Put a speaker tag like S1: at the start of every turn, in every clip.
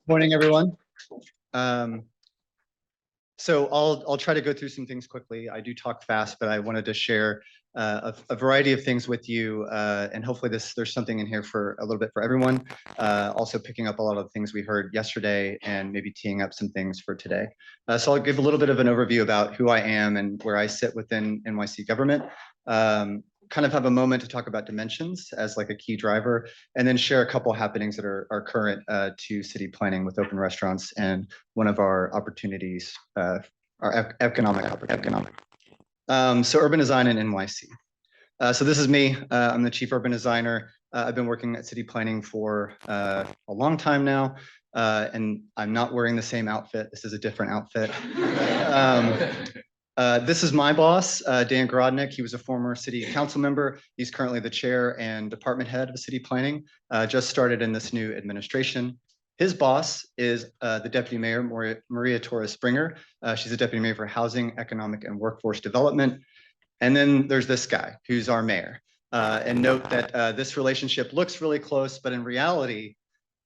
S1: Morning, everyone. So I'll try to go through some things quickly. I do talk fast, but I wanted to share a variety of things with you, and hopefully there's something in here for a little bit for everyone. Also picking up a lot of the things we heard yesterday and maybe teeing up some things for today. So I'll give a little bit of an overview about who I am and where I sit within NYC government. Kind of have a moment to talk about dimensions as like a key driver, and then share a couple happenings that are current to city planning with open restaurants and one of our opportunities, our economic opportunity. So urban design in NYC. So this is me. I'm the chief urban designer. I've been working at city planning for a long time now, and I'm not wearing the same outfit. This is a different outfit. This is my boss, Dan Grodnick. He was a former city council member. He's currently the chair and department head of city planning, just started in this new administration. His boss is the deputy mayor, Maria Torres Springer. She's a deputy mayor for housing, economic, and workforce development. And then there's this guy who's our mayor. And note that this relationship looks really close, but in reality,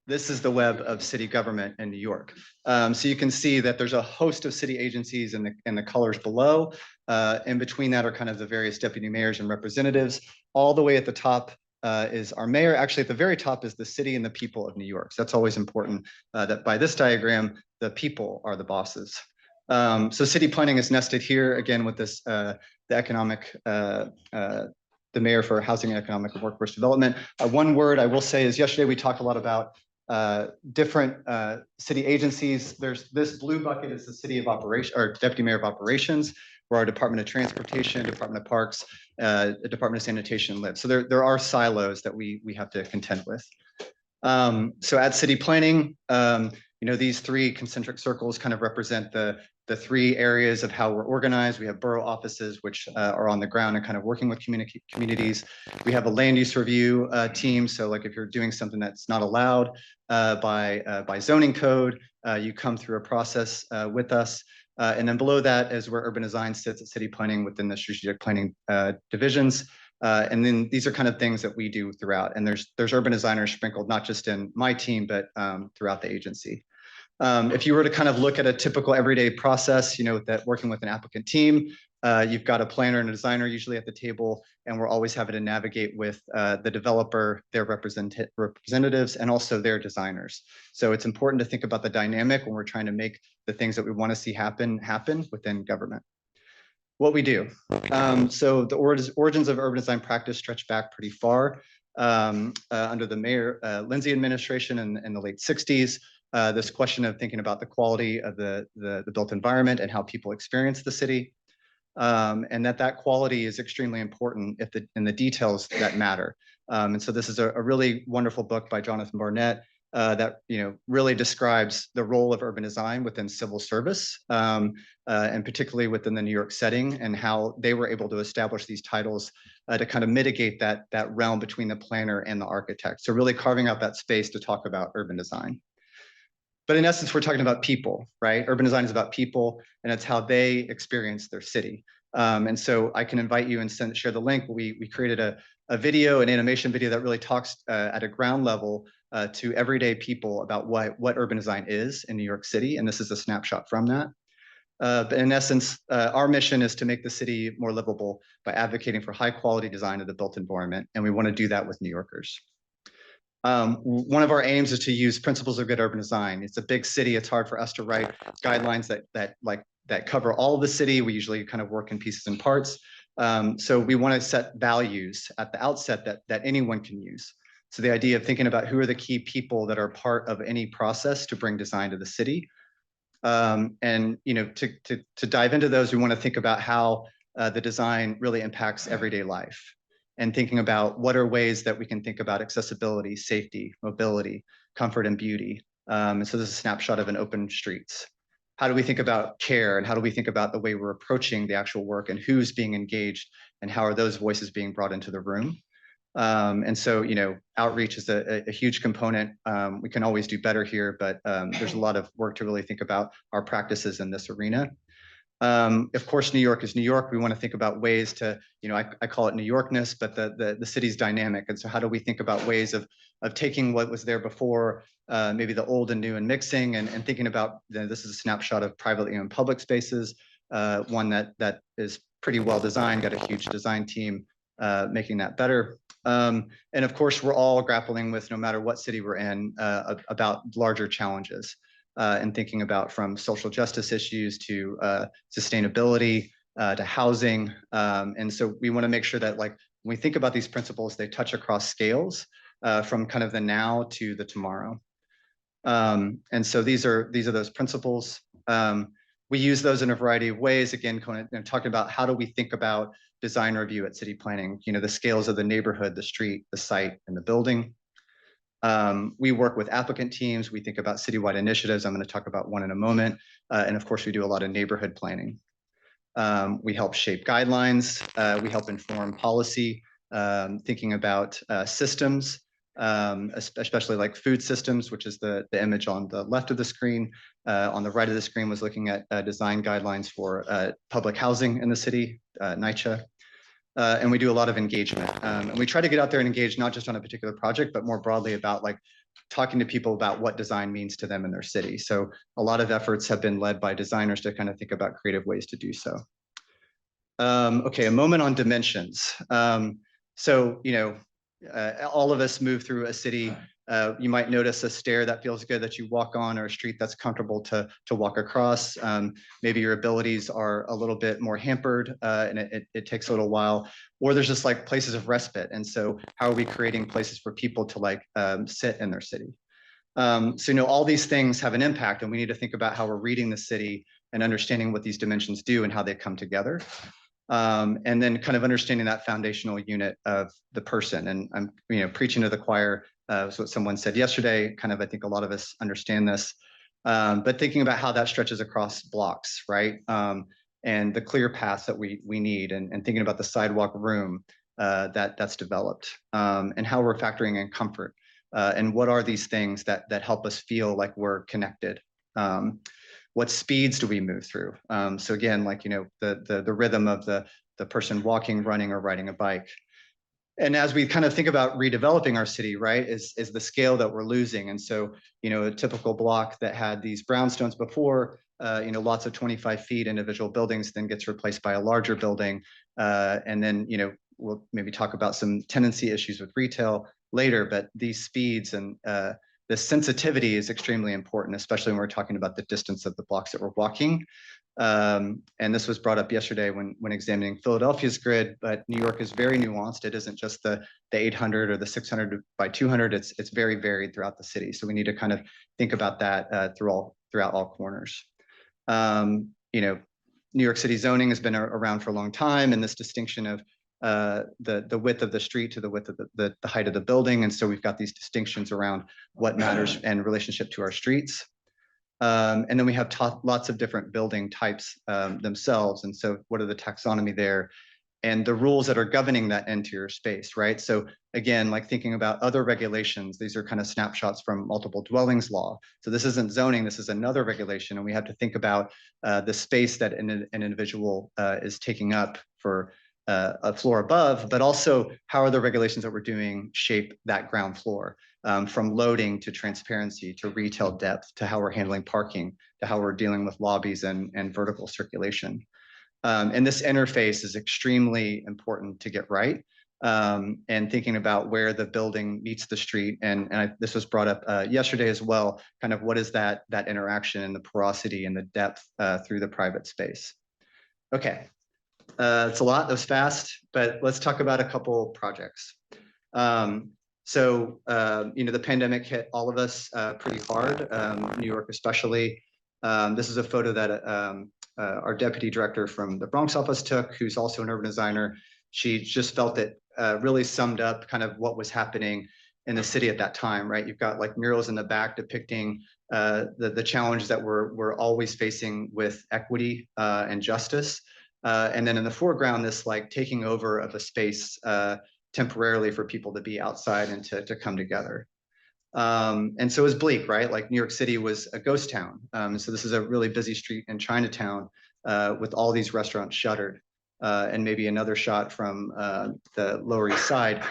S1: this is the web of city government in New York. So you can see that there's a host of city agencies in the colors below. In between that are kind of the various deputy mayors and representatives. All the way at the top is our mayor. Actually, at the very top is the city and the people of New York. So that's always important that by this diagram, the people are the bosses. So city planning is nested here again with this, the economic, the mayor for housing, economic, and workforce development. One word I will say is yesterday we talked a lot about different city agencies. There's this blue bucket is the city of operation or deputy mayor of operations, where our Department of Transportation, Department of Parks, Department of Sanitation live. So there are silos that we have to contend with. So at city planning, these three concentric circles kind of represent the three areas of how we're organized. We have borough offices, which are on the ground and kind of working with communities. We have a land use review team. So like if you're doing something that's not allowed by zoning code, you come through a process with us. And then below that is where urban design sits at city planning within the strategic planning divisions. And then these are kind of things that we do throughout. And there's urban designers sprinkled, not just in my team, but throughout the agency. If you were to kind of look at a typical everyday process, that working with an applicant team, you've got a planner and a designer usually at the table, and we're always having to navigate with the developer, their representatives, and also their designers. So it's important to think about the dynamic when we're trying to make the things that we want to see happen within government. What we do. So the origins of urban design practice stretch back pretty far. Under the Mayor Lindsay administration in the late 60s, this question of thinking about the quality of the built environment and how people experience the city, and that quality is extremely important in the details that matter. And so this is a really wonderful book by Jonathan Barnett that really describes the role of urban design within civil service, and particularly within the New York setting, and how they were able to establish these titles to kind of mitigate that realm between the planner and the architect. So really carving out that space to talk about urban design. But in essence, we're talking about people, right? Urban design is about people, and it's how they experience their city. And so I can invite you and share the link. We created a video, an animation video that really talks at a ground level to everyday people about what urban design is in New York City. And this is a snapshot from that. But in essence, our mission is to make the city more livable by advocating for high quality design of the built environment. And we want to do that with New Yorkers. One of our aims is to use principles of good urban design. It's a big city. It's hard for us to write guidelines that cover all of the city. We usually kind of work in pieces and parts. So we want to set values at the outset that anyone can use. So the idea of thinking about who are the key people that are part of any process to bring design to the city. And to dive into those, we want to think about how the design really impacts everyday life, and thinking about what are ways that we can think about accessibility, safety, mobility, comfort, and beauty. And so this is a snapshot of an open streets. How do we think about care, and how do we think about the way we're approaching the actual work, and who's being engaged, and how are those voices being brought into the room? And so, outreach is a huge component. We can always do better here, but there's a lot of work to really think about our practices in this arena. Of course, New York is New York. We want to think about ways to, I call it New Yorkness, but the city's dynamic. And so how do we think about ways of taking what was there before, maybe the old and new and mixing, and thinking about, this is a snapshot of privately owned public spaces, one that is pretty well designed, got a huge design team making that better. And of course, we're all grappling with, no matter what city we're in, about larger challenges. And thinking about from social justice issues to sustainability to housing. And so we want to make sure that, like, when we think about these principles, they touch across scales from kind of the now to the tomorrow. And so these are those principles. We use those in a variety of ways. Again, kind of talking about how do we think about design review at city planning, the scales of the neighborhood, the street, the site, and the building. We work with applicant teams. We think about citywide initiatives. I'm going to talk about one in a moment. And of course, we do a lot of neighborhood planning. We help shape guidelines. We help inform policy, thinking about systems, especially like food systems, which is the image on the left of the screen. On the right of the screen was looking at design guidelines for public housing in the city, NYCHA. And we do a lot of engagement. And we try to get out there and engage not just on a particular project, but more broadly about, like, talking to people about what design means to them in their city. So a lot of efforts have been led by designers to kind of think about creative ways to do so. Okay, a moment on dimensions. So, all of us move through a city. You might notice a stair that feels good that you walk on, or a street that's comfortable to walk across. Maybe your abilities are a little bit more hampered and it takes a little while, or there's just like places of respite. And so how are we creating places for people to like sit in their city? So, all these things have an impact, and we need to think about how we're reading the city and understanding what these dimensions do and how they come together. And then kind of understanding that foundational unit of the person. And I'm, preaching to the choir. So what someone said yesterday, kind of, I think a lot of us understand this, but thinking about how that stretches across blocks, right? And the clear paths that we need, and thinking about the sidewalk room that's developed, and how we're factoring in comfort, and what are these things that help us feel like we're connected. What speeds do we move through? So again, like, the rhythm of the person walking, running, or riding a bike. And as we kind of think about redeveloping our city, right, is the scale that we're losing. And so, a typical block that had these brownstones before, lots of 25 feet individual buildings, then gets replaced by a larger building. And then, we'll maybe talk about some tenancy issues with retail later, but these speeds and the sensitivity is extremely important, especially when we're talking about the distance of the blocks that we're walking. And this was brought up yesterday when examining Philadelphia's grid, but New York is very nuanced. It isn't just the 800 or the 600 by 200. It's very varied throughout the city. So we need to kind of think about that throughout all corners. New York City zoning has been around for a long time, and this distinction of the width of the street to the width of the height of the building. And so we've got these distinctions around what matters in relationship to our streets. And then we have lots of different building types themselves. And so what are the taxonomy there? And the rules that are governing that interior space, right? So again, like thinking about other regulations, these are kind of snapshots from multiple dwellings law. So this isn't zoning, this is another regulation. And we have to think about the space that an individual is taking up for a floor above, but also how are the regulations that we're doing shape that ground floor, from loading to transparency to retail depth to how we're handling parking to how we're dealing with lobbies and vertical circulation. And this interface is extremely important to get right, and thinking about where the building meets the street. And this was brought up yesterday as well, kind of what is that interaction and the porosity and the depth through the private space. Okay. It's a lot, that was fast, but let's talk about a couple projects. So, the pandemic hit all of us pretty hard, New York especially. This is a photo that our deputy director from the Bronx office took, who's also an urban designer. She just felt it really summed up kind of what was happening in the city at that time, right? You've got like murals in the back depicting the challenge that we're always facing with equity and justice. And then in the foreground, this like taking over of a space temporarily for people to be outside and to come together. And so it was bleak, right? Like New York City was a ghost town. So this is a really busy street in Chinatown. with all these restaurants shuttered. And maybe another shot from the Lower East Side,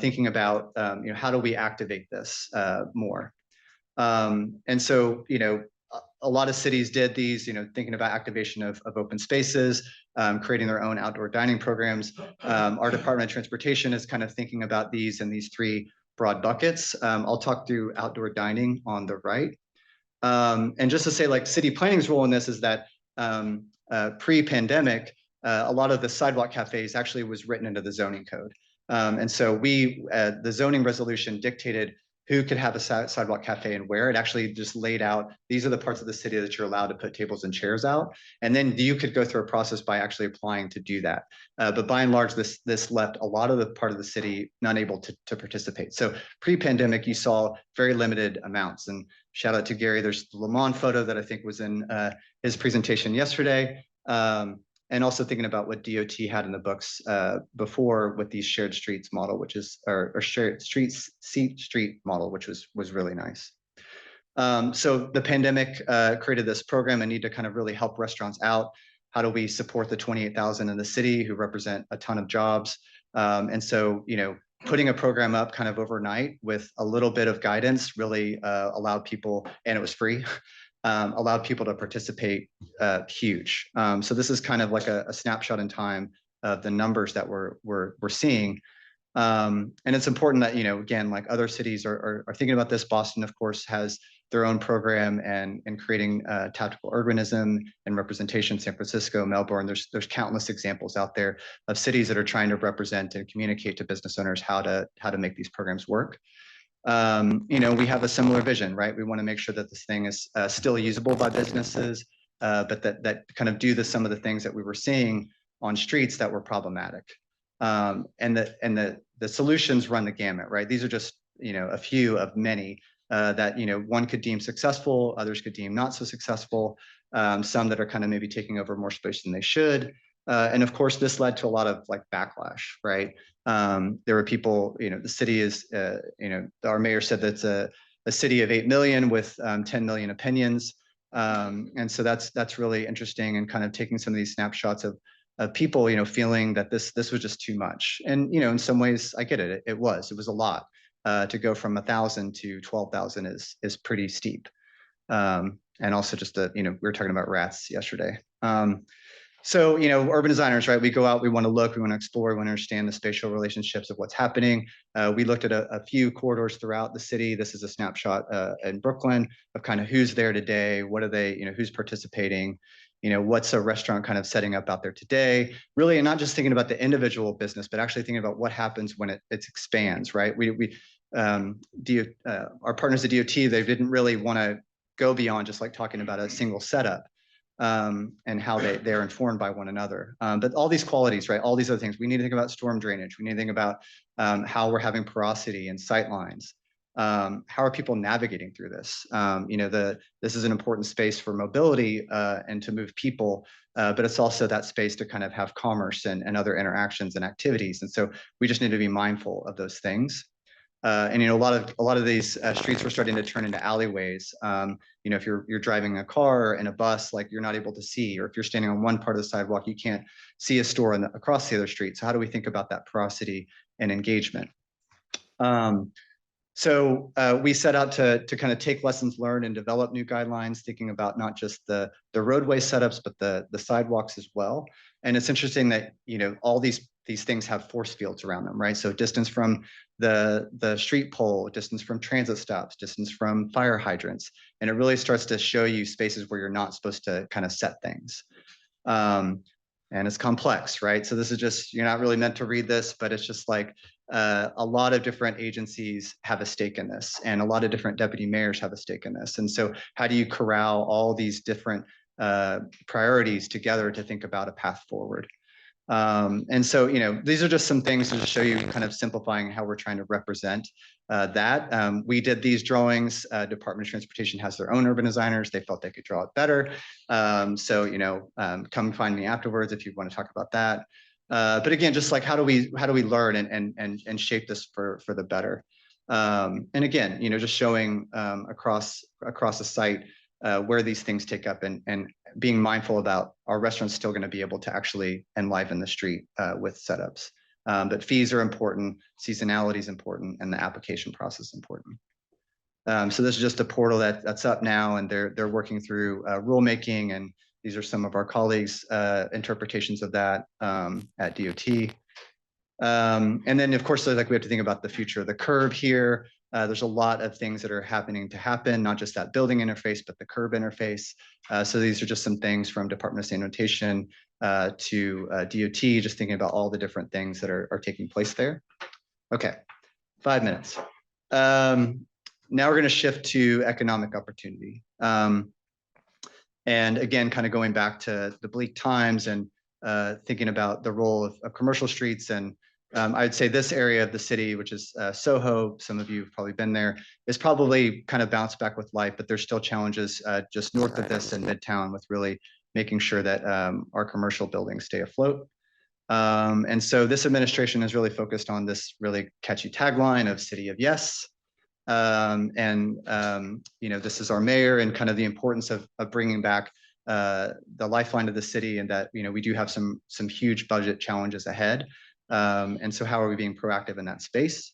S1: thinking about how do we activate this more. And so a lot of cities did these, thinking about activation of open spaces, creating their own outdoor dining programs. Our Department of Transportation is kind of thinking about these in these three broad buckets. I'll talk through outdoor dining on the right. And just to say, like, city planning's role in this is that pre-pandemic, a lot of the sidewalk cafes actually was written into the zoning code. And so the zoning resolution dictated who could have a sidewalk cafe and where. It actually just laid out, these are the parts of the city that you're allowed to put tables and chairs out. And then you could go through a process by actually applying to do that. But by and large, this left a lot of the part of the city not able to participate. So pre-pandemic, you saw very limited amounts. And shout out to Gary, there's the Le Mans photo that I think was in his presentation yesterday. And also thinking about what DOT had in the books before with these shared streets model, which is, or shared street model, which was really nice. So the pandemic created this program and need to kind of really help restaurants out. How do we support the 28,000 in the city who represent a ton of jobs? And so, putting a program up kind of overnight with a little bit of guidance really allowed people, and it was free, allowed people to participate huge. So this is kind of like a snapshot in time of the numbers that we're seeing. And it's important that, again, like other cities are thinking about this. Boston, of course, has their own program and creating tactical urbanism and representation. San Francisco, Melbourne, there's countless examples out there of cities that are trying to represent and communicate to business owners how to make these programs work. We have a similar vision, right? We want to make sure that this thing is still usable by businesses, but that kind of do some of the things that we were seeing on streets that were problematic. And the solutions run the gamut, right? These are just a few of many that one could deem successful, others could deem not so successful, some that are kind of maybe taking over more space than they should. And of course, this led to a lot of like backlash, right? There were people, the city is, our mayor said that's a city of 8 million with 10 million opinions. And so that's really interesting, and kind of taking some of these snapshots of people, feeling that this was just too much. And, in some ways I get it. It was a lot. To go from 1,000 to 12,000 is pretty steep. And also just we were talking about rats yesterday. So, urban designers, right? We go out, we want to look, we want to explore, we want to understand the spatial relationships of what's happening. We looked at a few corridors throughout the city. This is a snapshot in Brooklyn of kind of who's there today, what are they, who's participating, what's a restaurant kind of setting up out there today, really, and not just thinking about the individual business, but actually thinking about what happens when it expands, right? Our partners at DOT, they didn't really want to go beyond just like talking about a single setup. And how they're informed by one another. But all these qualities, right? All these other things, we need to think about storm drainage. We need to think about how we're having porosity and sight lines. How are people navigating through this? This is an important space for mobility and to move people, but it's also that space to kind of have commerce and other interactions and activities. And so we just need to be mindful of those things. And a lot of these streets were starting to turn into alleyways. If you're driving a car and a bus, like you're not able to see, or if you're standing on one part of the sidewalk, you can't see a store across the other street. So how do we think about that porosity and engagement? So we set out to kind of take lessons learned and develop new guidelines, thinking about not just the roadway setups, but the sidewalks as well. And it's interesting that all these things have force fields around them, right? So distance from the street pole, distance from transit stops, distance from fire hydrants, and it really starts to show you spaces where you're not supposed to kind of set things. And it's complex, right? So this is just, you're not really meant to read this, but it's just like a lot of different agencies have a stake in this, and a lot of different deputy mayors have a stake in this. And so how do you corral all these different priorities together to think about a path forward? And so, these are just some things to show you kind of simplifying how we're trying to represent that. We did these drawings. Department of Transportation has their own urban designers. They felt they could draw it better. So, come find me afterwards if you want to talk about that. But again, just like how do we learn and shape this for the better? And again, just showing across the site where these things take up, and being mindful about are restaurants still going to be able to actually enliven the street with setups. But fees are important, seasonality is important, and the application process is important. So this is just a portal that's up now, and they're working through rulemaking, and these are some of our colleagues' interpretations of that at DOT. And then, of course, like we have to think about the future of the curb here. There's a lot of things that are happening to happen, not just that building interface, but the curb interface. So these are just some things from Department of Sanitation to DOT, just thinking about all the different things that are taking place there. Okay, 5 minutes. Now we're going to shift to economic opportunity. And again, kind of going back to the bleak times and thinking about the role of commercial streets. And I'd say this area of the city, which is Soho, some of you have probably been there, is probably kind of bounced back with life, but there's still challenges just north of this in Midtown with really making sure that our commercial buildings stay afloat. And so this administration is really focused on this really catchy tagline of City of Yes. You know, this is our mayor, and kind of the importance of bringing back the lifeline of the city, and that, you know, we do have some huge budget challenges ahead. And so how are we being proactive in that space?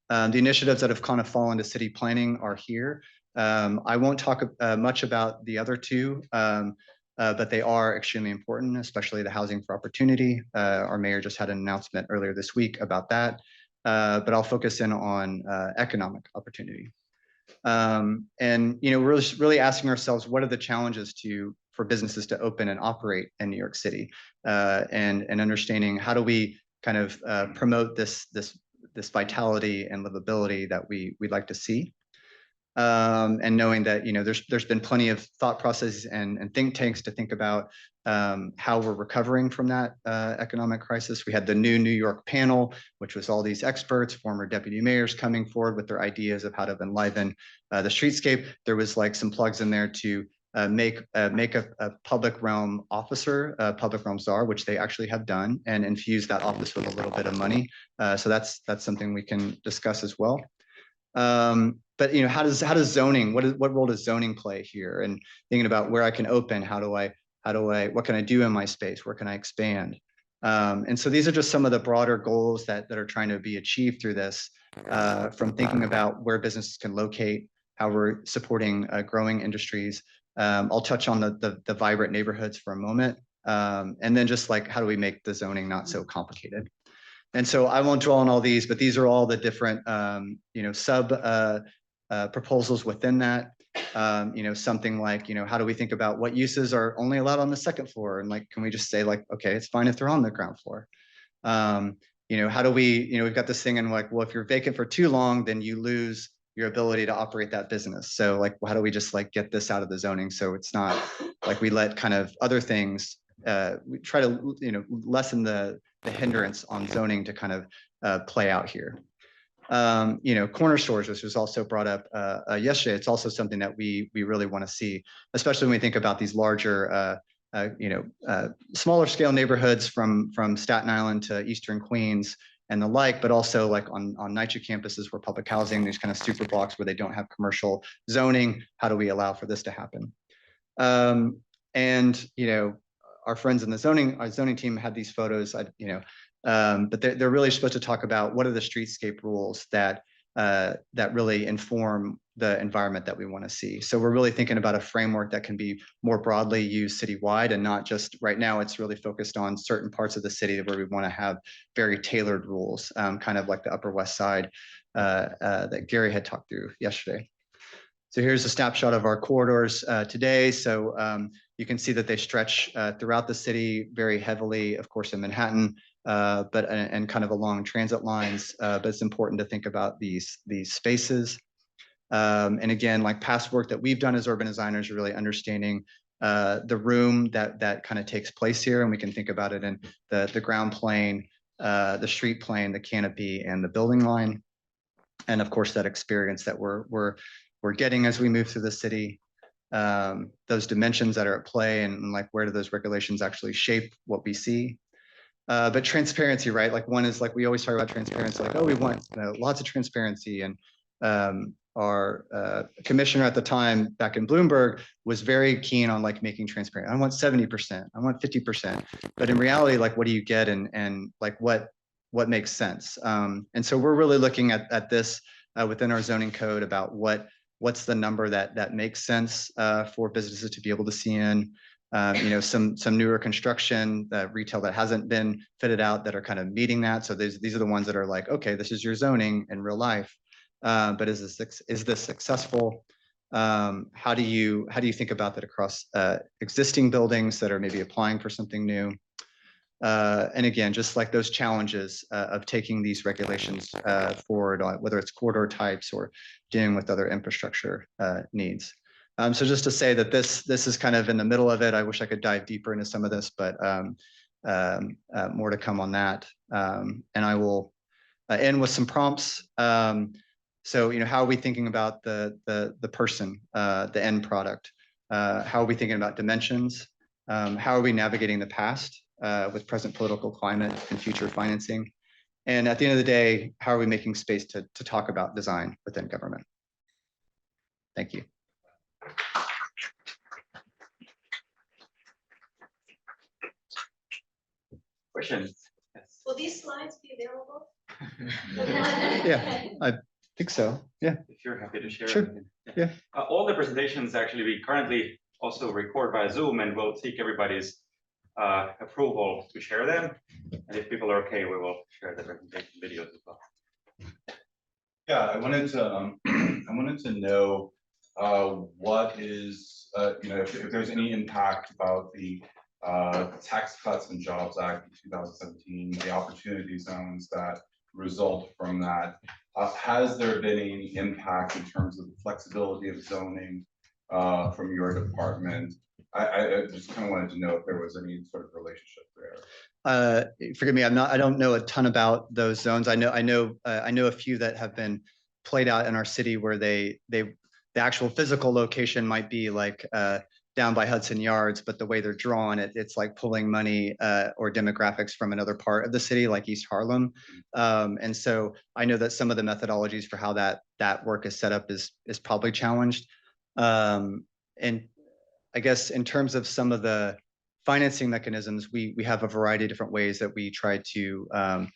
S1: The initiatives that have kind of fallen to city planning are here. I won't talk much about the other two, but they are extremely important, especially the housing for opportunity. Our mayor just had an announcement earlier this week about that. But I'll focus in on economic opportunity. And, you know, we're really asking ourselves, what are the challenges for businesses to open and operate in New York City, and understanding how do we kind of promote this vitality and livability that we'd like to see. And knowing that, you know, there's been plenty of thought processes and think tanks to think about how we're recovering from that economic crisis. We had the new New York panel, which was all these experts, former deputy mayors coming forward with their ideas of how to enliven the streetscape. There was like some plugs in there to make a public realm officer, a public realm czar, which they actually have done, and infuse that office with a little bit of money. So that's something we can discuss as well. But, you know, how does zoning, what role does zoning play here? And thinking about where I can open, what can I do in my space? Where can I expand? And so these are just some of the broader goals that are trying to be achieved through this, from thinking about where businesses can locate, how we're supporting growing industries. I'll touch on the vibrant neighborhoods for a moment. And then just like, how do we make the zoning not so complicated? And so I won't draw on all these, but these are all the different, you know, sub proposals within that. You know, something like, you know, how do we think about what uses are only allowed on the second floor? And like, can we just say like, okay, it's fine if they're on the ground floor? You know, how do we, you know, we've got this thing in like, well, if you're vacant for too long, then you lose your ability to operate that business. So like, how do we just like get this out of the zoning? So it's not like we let kind of other things, we try to, you know, lessen the hindrance on zoning to kind of play out here. You know, corner stores, which was also brought up yesterday. It's also something that we really want to see, especially when we think about these larger, you know, smaller scale neighborhoods from Staten Island to Eastern Queens and the like, but also like on NYCHA campuses where public housing, these kind of super blocks where they don't have commercial zoning. How do we allow for this to happen? And, you know, our friends in the our zoning team had these photos, you know, but they're really supposed to talk about what are the streetscape rules that really inform the environment that we want to see. So we're really thinking about a framework that can be more broadly used citywide, and not just right now. It's really focused on certain parts of the city where we want to have very tailored rules, kind of like the Upper West Side that Gary had talked through yesterday. So here's a snapshot of our corridors today. So you can see that they stretch throughout the city very heavily, of course, in Manhattan, but and kind of along transit lines. But it's important to think about these spaces. And again, like past work that we've done as urban designers, really understanding the room that kind of takes place here, and we can think about it in the ground plane, the street plane, the canopy, and the building line, and of course that experience that we're getting as we move through the city. Those dimensions that are at play, and like where do those regulations actually shape what we see. But transparency, right? Like one is like, we always talk about transparency, like, oh, we want lots of transparency. And commissioner at the time back in Bloomberg was very keen on like making transparent. I want 70%, I want 50%, but in reality, like what do you get and like what makes sense? And so we're really looking at this within our zoning code about what's the number that makes sense for businesses to be able to see in. You know, some newer construction, retail that hasn't been fitted out that are kind of meeting that. So these are the ones that are like, okay, this is your zoning in real life. But is this successful? How do you think about that across existing buildings that are maybe applying for something new? And again, just like those challenges of taking these regulations forward, whether it's corridor types or dealing with other infrastructure needs. So just to say that this is kind of in the middle of it. I wish I could dive deeper into some of this, but more to come on that. And I will end with some prompts. So, you know, how are we thinking about the person, the end product? How are we thinking about dimensions? How are we navigating the past with present political climate and future financing? And at the end of the day, how are we making space to talk about design within government? Thank you.
S2: Questions? Yes.
S3: Will these slides be available?
S1: Yeah, I think so. Yeah.
S2: If you're happy to share.
S1: Sure. Yeah.
S2: All the presentations actually we currently also record by Zoom, and we'll seek everybody's approval to share them. And if people are okay, we will share the presentation videos as well.
S4: Yeah, I wanted to know what is you know, if there's any impact about the Tax Cuts and Jobs Act of 2017, the opportunity zones that result from that. Has there been any impact in terms of the flexibility of zoning from your department? I just kind of wanted to know if there was any sort of relationship there.
S1: Forgive me, I don't know a ton about those zones. I know a few that have been played out in our city where the actual physical location might be like down by Hudson Yards, but the way they're drawn, it's like pulling money or demographics from another part of the city, like East Harlem. And so I know that some of the methodologies for how that work is set up is probably challenged. And I guess in terms of some of the financing mechanisms, we have a variety of different ways that we try to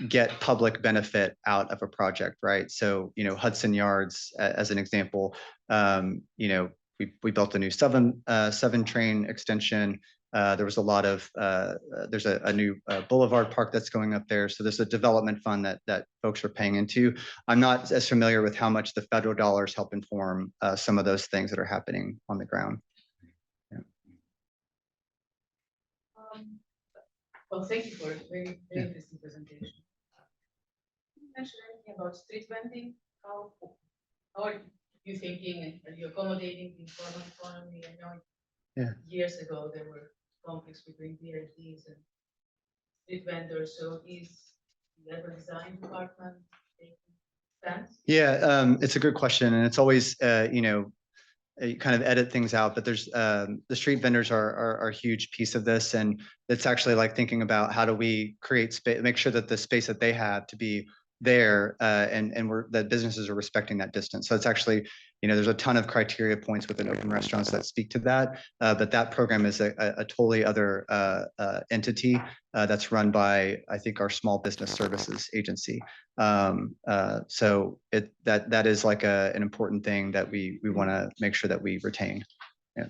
S1: get public benefit out of a project, right? So, you know, Hudson Yards, as an example, you know, we built a new 7 train extension. There was a lot of, there's a new boulevard park that's going up there. So there's a development fund that folks are paying into. I'm not as familiar with how much the federal dollars help inform some of those things that are happening on the ground.
S5: Well, thank you for a very interesting presentation. Can you mention anything about street vending? How are you thinking, and are you accommodating the informal economy? I know years ago there were conflicts between BRDs and street vendors. So is the urban design department taking stance?
S1: Yeah, it's a good question, and it's always you know, you kind of edit things out, but there's the street vendors are a huge piece of this, and it's actually like thinking about how do we create space, make sure that the space that they have to be there and that businesses are respecting that distance. So it's actually, you know, there's a ton of criteria points within open restaurants that speak to that, but that program is a totally other entity that's run by, I think, our small business services agency. So that is like an important thing that we want to make sure that we retain. Yeah.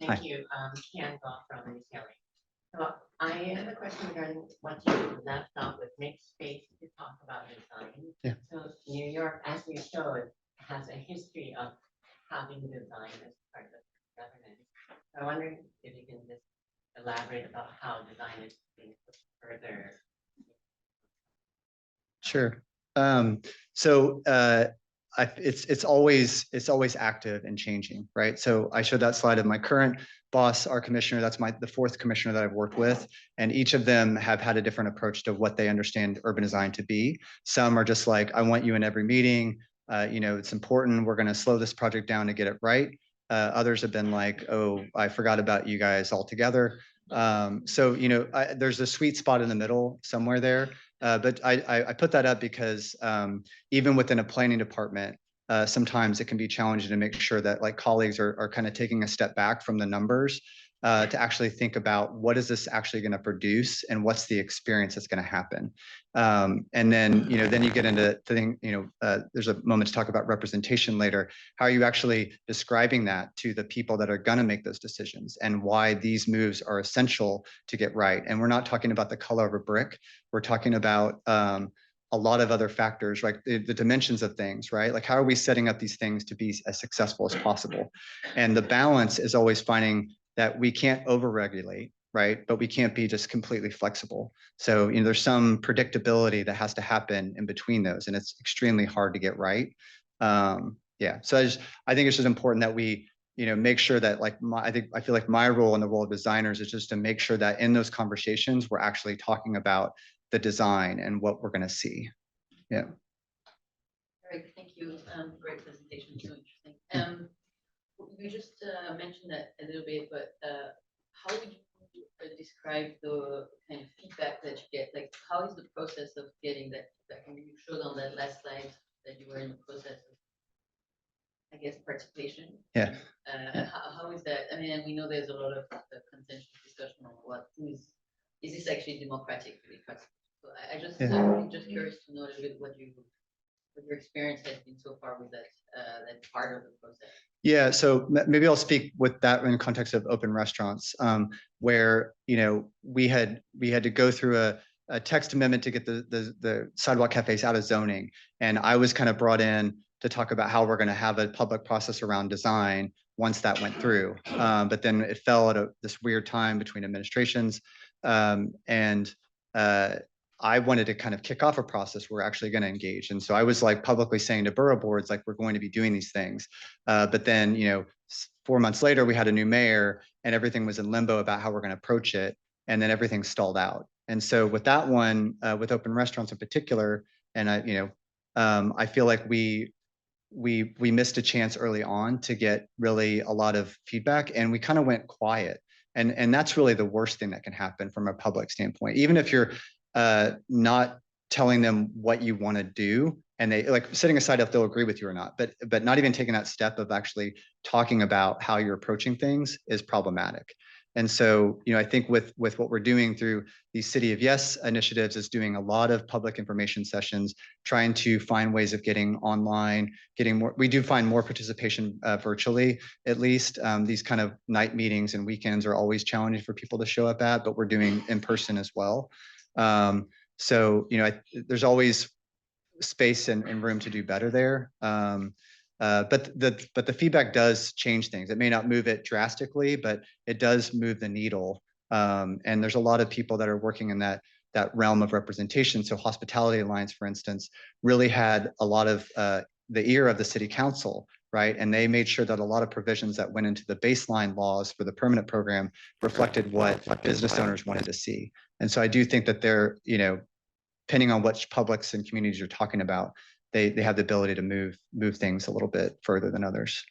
S6: Thank you, Ken Goff from UCLA. So I have a question regarding what you left off with, make space to talk about design.
S1: Yeah.
S6: So New York, as you showed, has a history of having design as part of governance. So I'm wondering if you can just elaborate about how design is being pushed further.
S1: Sure. So it's always active and changing, right? So I showed that slide of my current boss, our commissioner. That's the 4th commissioner that I've worked with, and each of them have had a different approach to what they understand urban design to be. Some are just like, I want you in every meeting. You know, it's important. We're going to slow this project down to get it right. Others have been like, oh, I forgot about you guys altogether. So, you know, there's a sweet spot in the middle somewhere there. But I put that up because even within a planning department, sometimes it can be challenging to make sure that like colleagues are kind of taking a step back from the numbers to actually think about what is this actually going to produce and what's the experience that's going to happen. And then, then you get into there's a moment to talk about representation later. How are you actually describing that to the people that are going to make those decisions and why these moves are essential to get right? And we're not talking about the color of a brick. We're talking about a lot of other factors, like the dimensions of things, right? Like how are we setting up these things to be as successful as possible? And the balance is always finding that we can't overregulate, right? But we can't be just completely flexible. So, there's some predictability that has to happen in between those, and it's extremely hard to get right. Yeah, so I think it's just important that we, make sure that like I feel like my role in the role of designers is just to make sure that in those conversations, we're actually talking about the design and what we're going to see. Yeah.
S5: Eric, thank you. Great presentation, so interesting. You just mentioned that a little bit, but how would you describe the kind of feedback that you get? Like, how is the process of getting that feedback? I mean, you showed on that last slide that you were in the process of, I guess, participation.
S1: Yeah.
S5: How is that? I mean, and we know there's a lot of contentious discussion on is this actually democratic really? So I just I'm just curious to know a little bit what your experience has been so far with that part of the process.
S1: Yeah, so maybe I'll speak with that in the context of open restaurants, where we had to go through a text amendment to get the sidewalk cafes out of zoning, and I was kind of brought in to talk about how we're going to have a public process around design once that went through. But then it fell at this weird time between administrations, and I wanted to kind of kick off a process where we're actually going to engage. And so I was like publicly saying to borough boards, like, we're going to be doing these things. But then, 4 months later, we had a new mayor and everything was in limbo about how we're going to approach it. And then everything stalled out. And so with that one, with open restaurants in particular, and I feel like we missed a chance early on to get really a lot of feedback, and we kind of went quiet. And that's really the worst thing that can happen from a public standpoint. Even if you're not telling them what you want to do, and they like setting aside if they'll agree with you or not, but not even taking that step of actually talking about how you're approaching things is problematic. And so, I think with what we're doing through these City of Yes initiatives is doing a lot of public information sessions, trying to find ways of getting online, getting more. We do find more participation virtually, at least. These kind of night meetings and weekends are always challenging for people to show up at, but we're doing in person as well. So, there's always space and room to do better there. But the feedback does change things. It may not move it drastically, but it does move the needle. And there's a lot of people that are working in that realm of representation. So Hospitality Alliance, for instance, really had a lot of the ear of the city council, right? And they made sure that a lot of provisions that went into the baseline laws for the permanent program reflected what business owners wanted to see. And so I do think that they're, depending on which publics and communities you're talking about, they have the ability to move things a little bit further than others.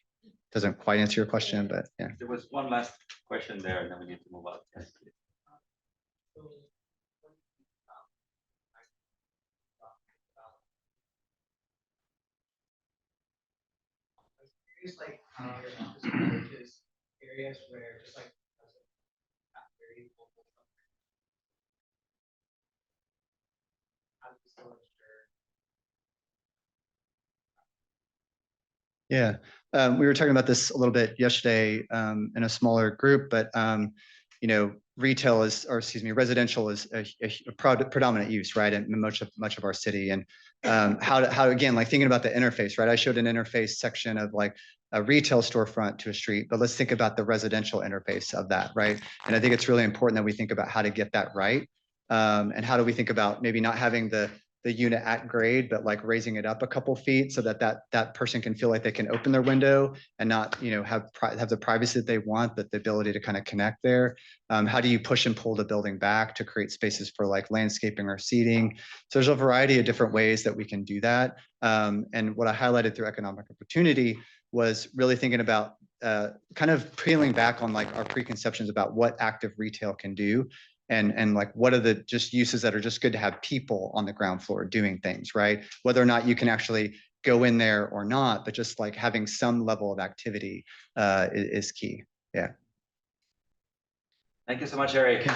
S1: Doesn't quite answer your question, but yeah.
S2: There was one last question there, and then we need to move on. Yes, please.
S7: Like there's areas where just like very local how do you still ensure
S1: Yeah, we were talking about this a little bit yesterday in a smaller group, but retail is, or excuse me, residential is a predominant use, right, in much of our city. And how again, like thinking about the interface, right? I showed an interface section of like a retail storefront to a street, but let's think about the residential interface of that, right? And I think it's really important that we think about how to get that right. And how do we think about maybe not having the unit at grade, but like raising it up a couple feet so that person can feel like they can open their window and not, have the privacy that they want, but the ability to kind of connect there. How do you push and pull the building back to create spaces for like landscaping or seating? So there's a variety of different ways that we can do that. And what I highlighted through economic opportunity was really thinking about kind of peeling back on like our preconceptions about what active retail can do. and like what are the just uses that are just good to have people on the ground floor doing things, right? Whether or not you can actually go in there or not, but just like having some level of activity is key. Yeah.
S2: Thank you so much, Eric.